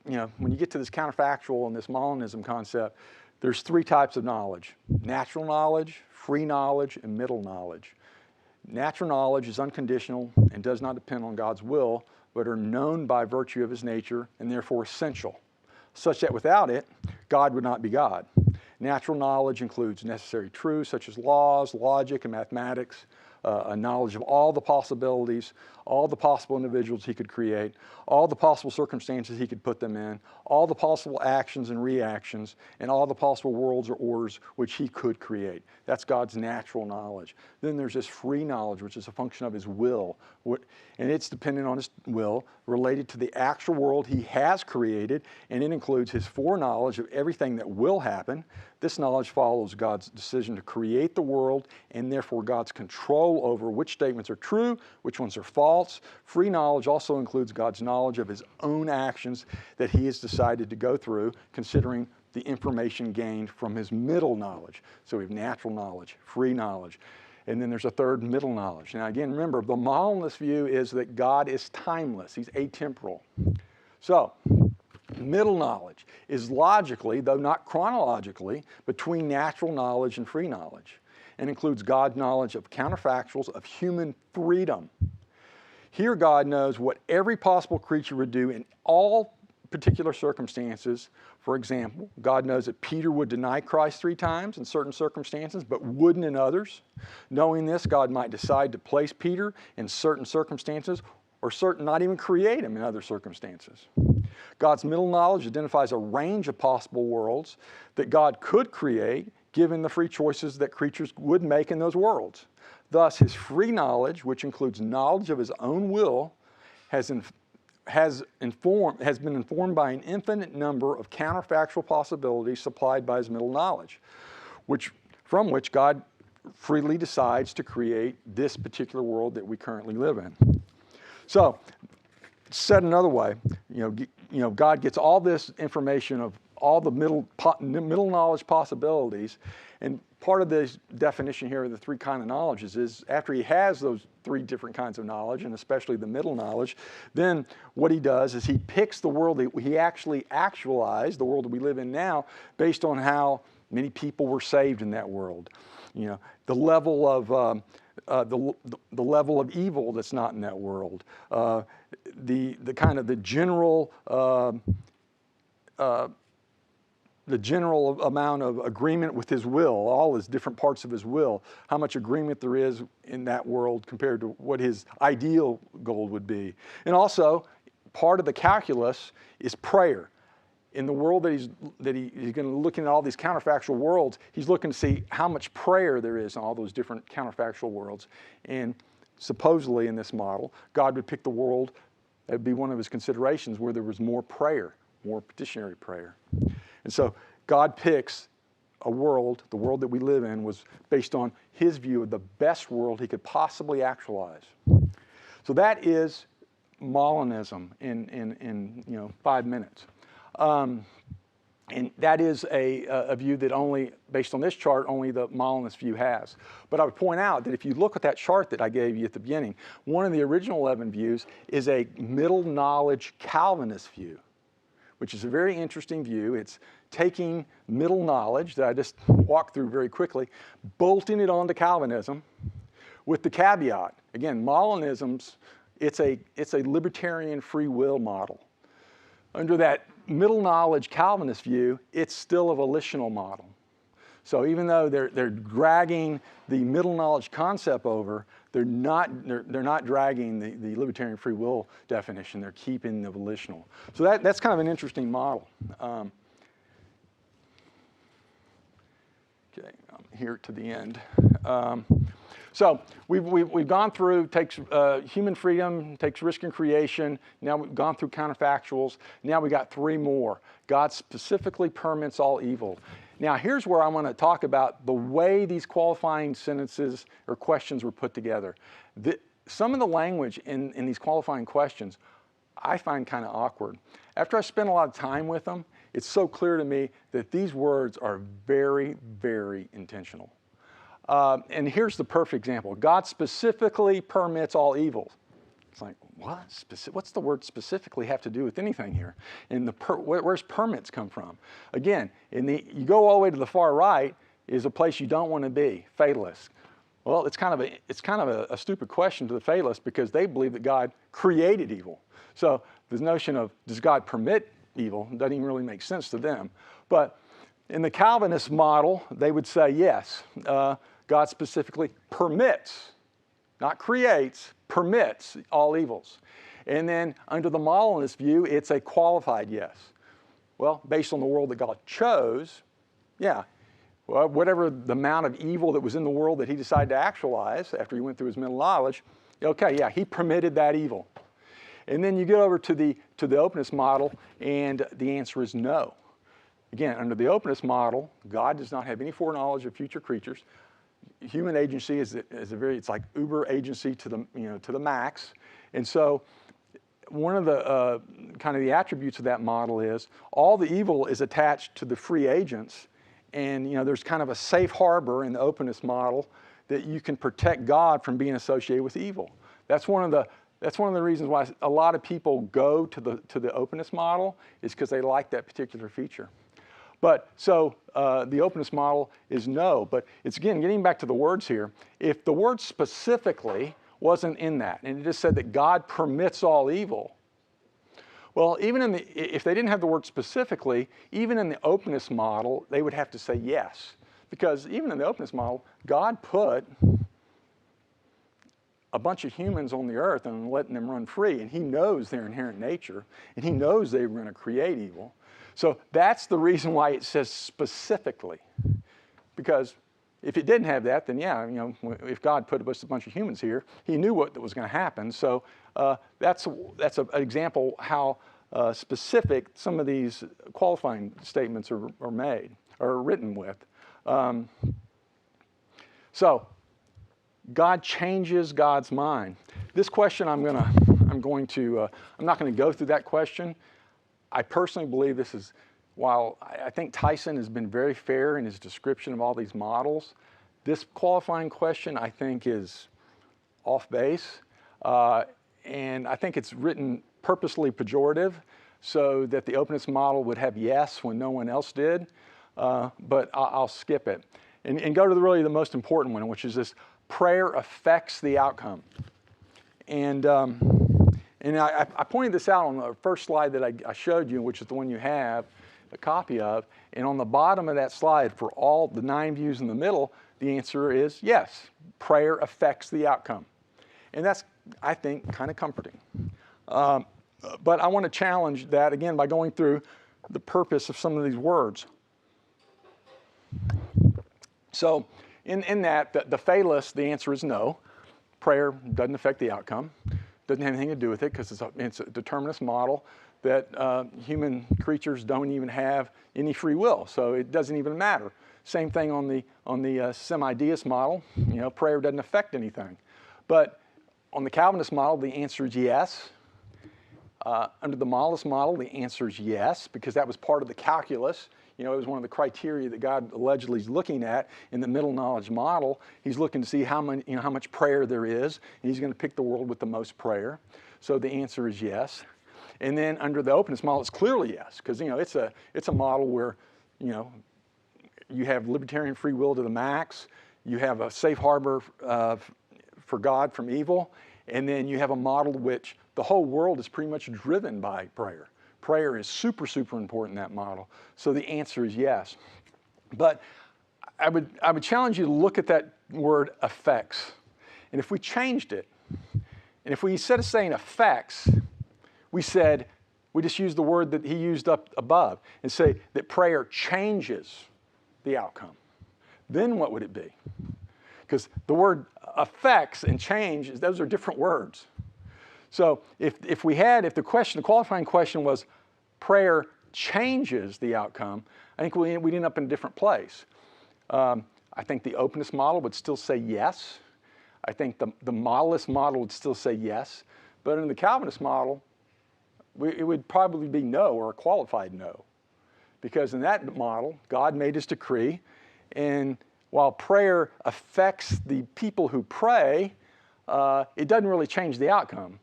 you get to this counterfactual and this Molinism concept, there's three types of knowledge: natural knowledge, free knowledge, and middle knowledge. Natural knowledge is unconditional and does not depend on God's will, but are known by virtue of his nature and therefore essential, such that without it, God would not be God. Natural knowledge includes necessary truths such as laws, logic, and mathematics, a knowledge of all the possibilities, all the possible individuals he could create, all the possible circumstances he could put them in, all the possible actions and reactions, and all the possible worlds or orders which he could create. That's God's natural knowledge. Then there's this free knowledge, which is a function of his will, and it's dependent on his will, related to the actual world he has created, and it includes his foreknowledge of everything that will happen. This knowledge follows God's decision to create the world, and therefore God's control over which statements are true, which ones are false. Free knowledge also includes God's knowledge of his own actions that he has decided to go through, considering the information gained from his middle knowledge. So we have natural knowledge, free knowledge, and then there's a third, middle knowledge. Now again, remember, the Molinist view is that God is timeless. He's atemporal. So middle knowledge is logically, though not chronologically, between natural knowledge and free knowledge, and includes God's knowledge of counterfactuals of human freedom. Here God knows what every possible creature would do in all particular circumstances. For example, God knows that Peter would deny Christ 3 times in certain circumstances, but wouldn't in others. Knowing this, God might decide to place Peter in certain circumstances, or not even create him in other circumstances. God's middle knowledge identifies a range of possible worlds that God could create, given the free choices that creatures would make in those worlds. Thus, his free knowledge, which includes knowledge of his own will, has been informed by an infinite number of counterfactual possibilities supplied by his middle knowledge, from which God freely decides to create this particular world that we currently live in. So, said another way, God gets all this information of all the middle knowledge possibilities and part of the definition here of the three kinds of knowledges is after he has those three different kinds of knowledge, and especially the middle knowledge, then what he does is he picks the world that he actually actualized, the world that we live in now, based on how many people were saved in that world. You know, the level of the level of evil that's not in that world, the kind of the general amount of agreement with his will, all his different parts of his will, how much agreement there is in that world compared to what his ideal goal would be. And also, part of the calculus is prayer. In the world that he's going to look at all these counterfactual worlds, he's looking to see how much prayer there is in all those different counterfactual worlds. And supposedly in this model, God would pick the world, that would be one of his considerations, where there was more prayer, more petitionary prayer. And so God picks a world, the world that we live in was based on his view of the best world he could possibly actualize. So that is Molinism in 5 minutes. And that is a view that only, based on this chart, only the Molinist view has. But I would point out that if you look at that chart that I gave you at the beginning, one of the original 11 views is a middle knowledge Calvinist view, which is a very interesting view. It's taking middle knowledge that I just walked through very quickly, bolting it onto Calvinism with the caveat. Again, Molinism's, it's a libertarian free will model. Under that middle knowledge Calvinist view, it's still a volitional model. So even though they're dragging the middle knowledge concept over, they're not dragging the libertarian free will definition. They're keeping the volitional. So that's kind of an interesting model. Okay, I'm here to the end. So we've gone through, takes human freedom, takes risk and creation. Now we've gone through counterfactuals. Now we got three more. God specifically permits all evil. Now here's where I want to talk about the way these qualifying sentences or questions were put together. Some of the language in these qualifying questions I find kind of awkward. After I spent a lot of time with them, it's so clear to me that these words are very, very intentional. And here's the perfect example. God specifically permits all evil. It's like, what? What's the word specifically have to do with anything here? And where's permits come from? Again, you go all the way to the far right is a place you don't want to be, fatalist. Well, it's kind of a stupid question to the fatalist because they believe that God created evil. So the notion of does God permit evil doesn't even really make sense to them. But in the Calvinist model, they would say yes. God specifically permits, not creates, permits all evils. And then under the Molinist view, it's a qualified yes. Well, based on the world that God chose, yeah, well, whatever the amount of evil that was in the world that he decided to actualize after he went through his middle knowledge, okay, yeah, he permitted that evil. And then you get over to the openness model, and the answer is no. Again, under the openness model, God does not have any foreknowledge of future creatures. Human agency it's like uber agency to the max. And so one of the kind of the attributes of that model is all the evil is attached to the free agents, and there's kind of a safe harbor in the openness model that you can protect God from being associated with evil. That's one of the reasons why a lot of people go to the openness model, is because they like that particular feature. But so the openness model is no, but it's again, getting back to the words here, if the word specifically wasn't in that, and it just said that God permits all evil, well, if they didn't have the word specifically, even in the openness model, they would have to say yes. Because even in the openness model, God put a bunch of humans on the earth and letting them run free, and he knows their inherent nature, and he knows they were going to create evil. So that's the reason why it says specifically. Because if it didn't have that, then yeah, if God put a bunch of humans here, he knew what was going to happen. So that's an example how specific some of these qualifying statements are made, or written with. So God changes God's mind. This question I'm not going to go through that question. I personally believe this is while I think Tyson has been very fair in his description of all these models, this qualifying question I think is off base. And I think it's written purposely pejorative so that the openness model would have yes when no one else did, but I'll skip it. And go to really the most important one, which is this: prayer affects the outcome. And I pointed this out on the first slide that I showed you, which is the one you have a copy of. And on the bottom of that slide, for all the 9 views in the middle, the answer is yes, prayer affects the outcome. And that's, I think, kind of comforting. But I want to challenge that again by going through the purpose of some of these words. So in that, the fatalist, the answer is no. Prayer doesn't affect the outcome. Doesn't have anything to do with it because it's a determinist model that human creatures don't even have any free will. So it doesn't even matter. Same thing on the semi-deist model. You know, prayer doesn't affect anything. But on the Calvinist model, the answer is yes. Under the Mollist model, the answer is yes, because that was part of the calculus. You know, it was one of the criteria that God allegedly is looking at in the middle knowledge model. He's looking to see how much prayer there is, and he's going to pick the world with the most prayer. So the answer is yes. And then under the openness model, it's clearly yes, because you know it's a model where you have libertarian free will to the max, you have a safe harbor for God from evil, and then you have a model which the whole world is pretty much driven by prayer. Prayer is super, super important in that model. So the answer is yes. But I would challenge you to look at that word affects. And if we changed it, and if we, instead of saying affects, we just used the word that he used up above and say that prayer changes the outcome, then what would it be? Because the word affects and change, those are different words. So if the qualifying question was prayer changes the outcome, I think we'd end up in a different place. I think the openness model would still say yes. I think the modalist model would still say yes. But in the Calvinist model, it would probably be no, or a qualified no. Because in that model, God made his decree, and while prayer affects the people who pray, it doesn't really change the outcome.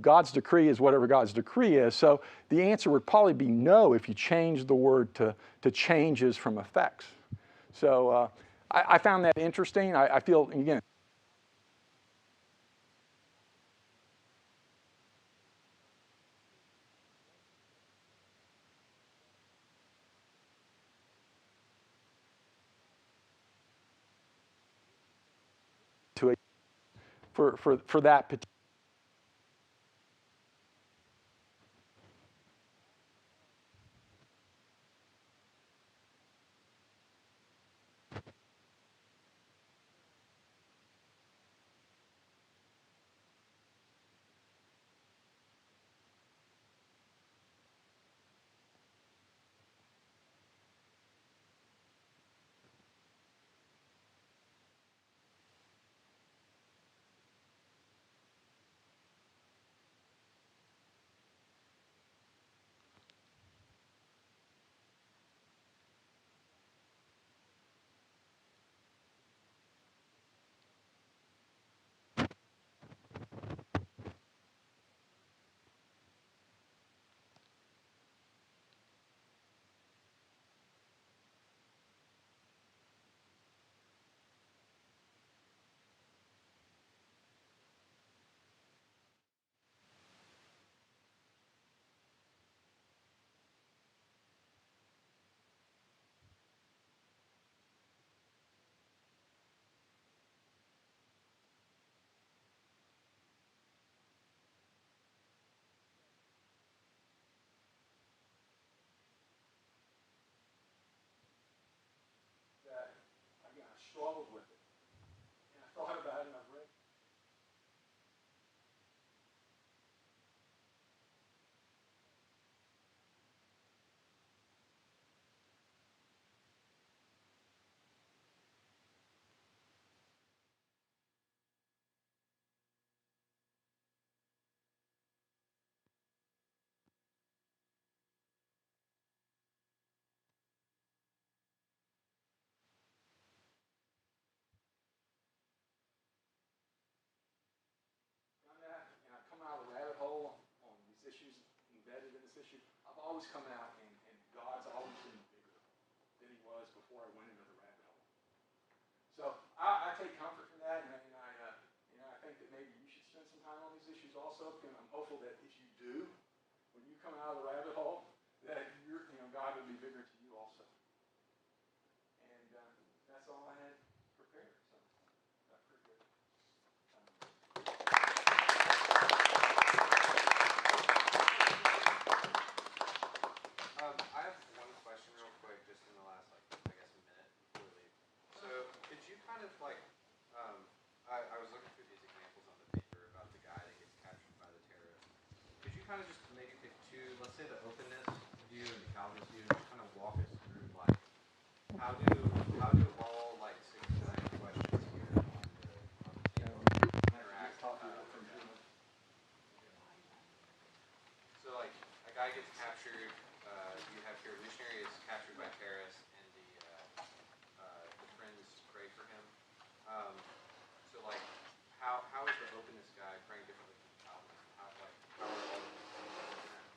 God's decree is whatever God's decree is. So the answer would probably be no if you change the word to changes from effects. So I found that interesting. I feel, again, to for that particular. Again, I struggled with it. And I thought about it and I've read. issue, I've always come out and God's always been bigger than he was before I went into the rabbit hole. So I take comfort from that, and I think that maybe you should spend some time on these issues also, and I'm hopeful that if you do, when you come out of the rabbit hole, that God will be bigger to you also. And that's all I had prepared. So that's pretty good. I have one question real quick, just in the last, I guess, minute before we leave. So, could you kind of I was looking through these examples on the paper about the guy that gets captured by the terrorists. Could you kind of just maybe pick two, let's say the openness view and the Calvinist view, and just kind of walk us through how do all 69 questions here on the table interact? So a guy gets captured. You have here a missionary is captured by terrorists, and the friends pray for him. So how is the openness guy praying differently from the Calvinist? How are all of these things doing that?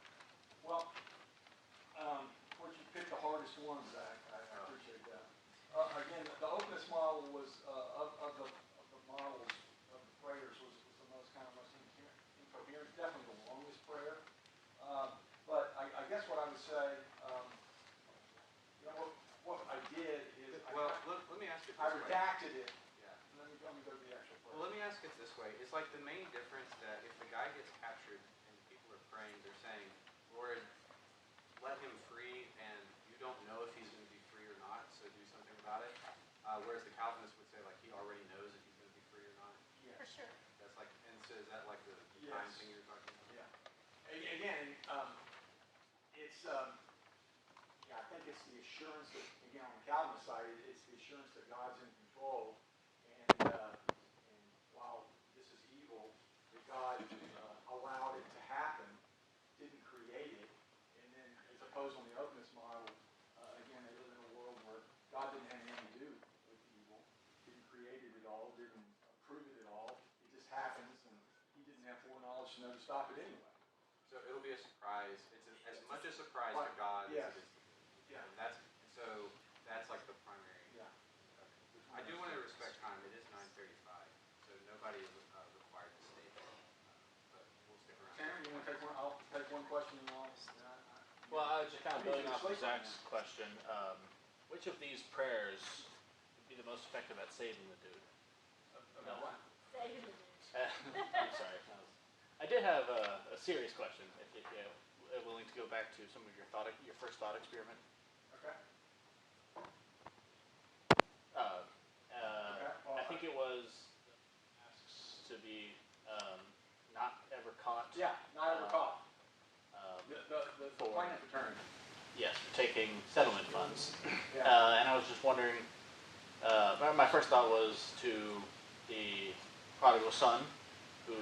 Well, of course, you picked the hardest ones, Zach. I appreciate that. Again, the openness model was of the models of the prayers was the most incoherent, definitely the longest prayer. But I guess what I would say, what I did is let me ask it this I way. redacted it. Yeah. Let me go to the actual prayer. Well, let me ask it this way. It's like the main difference that if the guy gets captured and people are praying, they're saying, Lord, let him free, and you don't know if he's going to be free or not, so do something about it. Whereas the Calvinist would say, he already knows if he's going to be free or not. Yes. For sure. That's and so is that the Yes. time thing you're talking about? Yeah. Again, it's I think it's the assurance that, again, on the Calvinist side, it's the assurance that God's in control, and while this is evil, that God allowed it to happen, didn't create it, and then as opposed on the openness model, again, they live in a world where God didn't have anything to do with evil, didn't create it at all, didn't approve it at all, it just happens, and he didn't have foreknowledge to know to stop it anyway. So it'll be a surprise. It's as much a surprise to God as it is to me. Yeah. And that's the primary. Yeah. Okay. I do want to respect time. It is 9:35, so nobody is required to stay there. But we'll stick around. Sam, you want to take one? I'll take one question and all. Well, I was just kind of building off of Zach's question. Which of these prayers would be the most effective at saving the dude? About what? Saving the I'm sorry. I did have a serious question. If you're willing to go back to some of your first thought experiment. Okay. I think it was asks to be not ever caught. Yeah, not ever caught. The for plaintiff attorney. yes, for taking settlement funds. Yeah. And I was just wondering. My first thought was to the prodigal son, who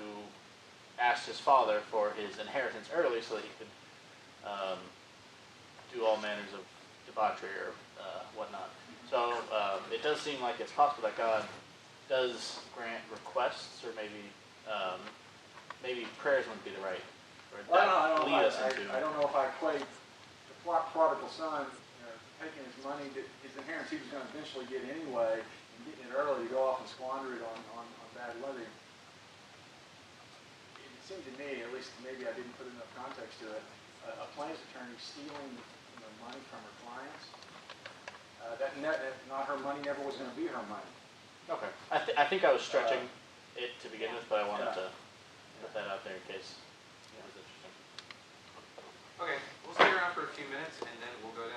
asked his father for his inheritance early so that he could do all manners of debauchery or whatnot. So it does seem like it's possible that God does grant requests, or maybe prayers wouldn't be the right word. I don't know if I equate the prodigal son taking his money, his inheritance he was going to eventually get anyway, and getting it early to go off and squander it on bad living. It seemed to me, at least maybe I didn't put enough context to it, a plaintiff's attorney stealing money from her clients. Not her money never was going to be her money. Okay. I think I was stretching it to begin with, but I wanted to put that out there in case it was interesting. Okay, we'll stay around for a few minutes, and then we'll go to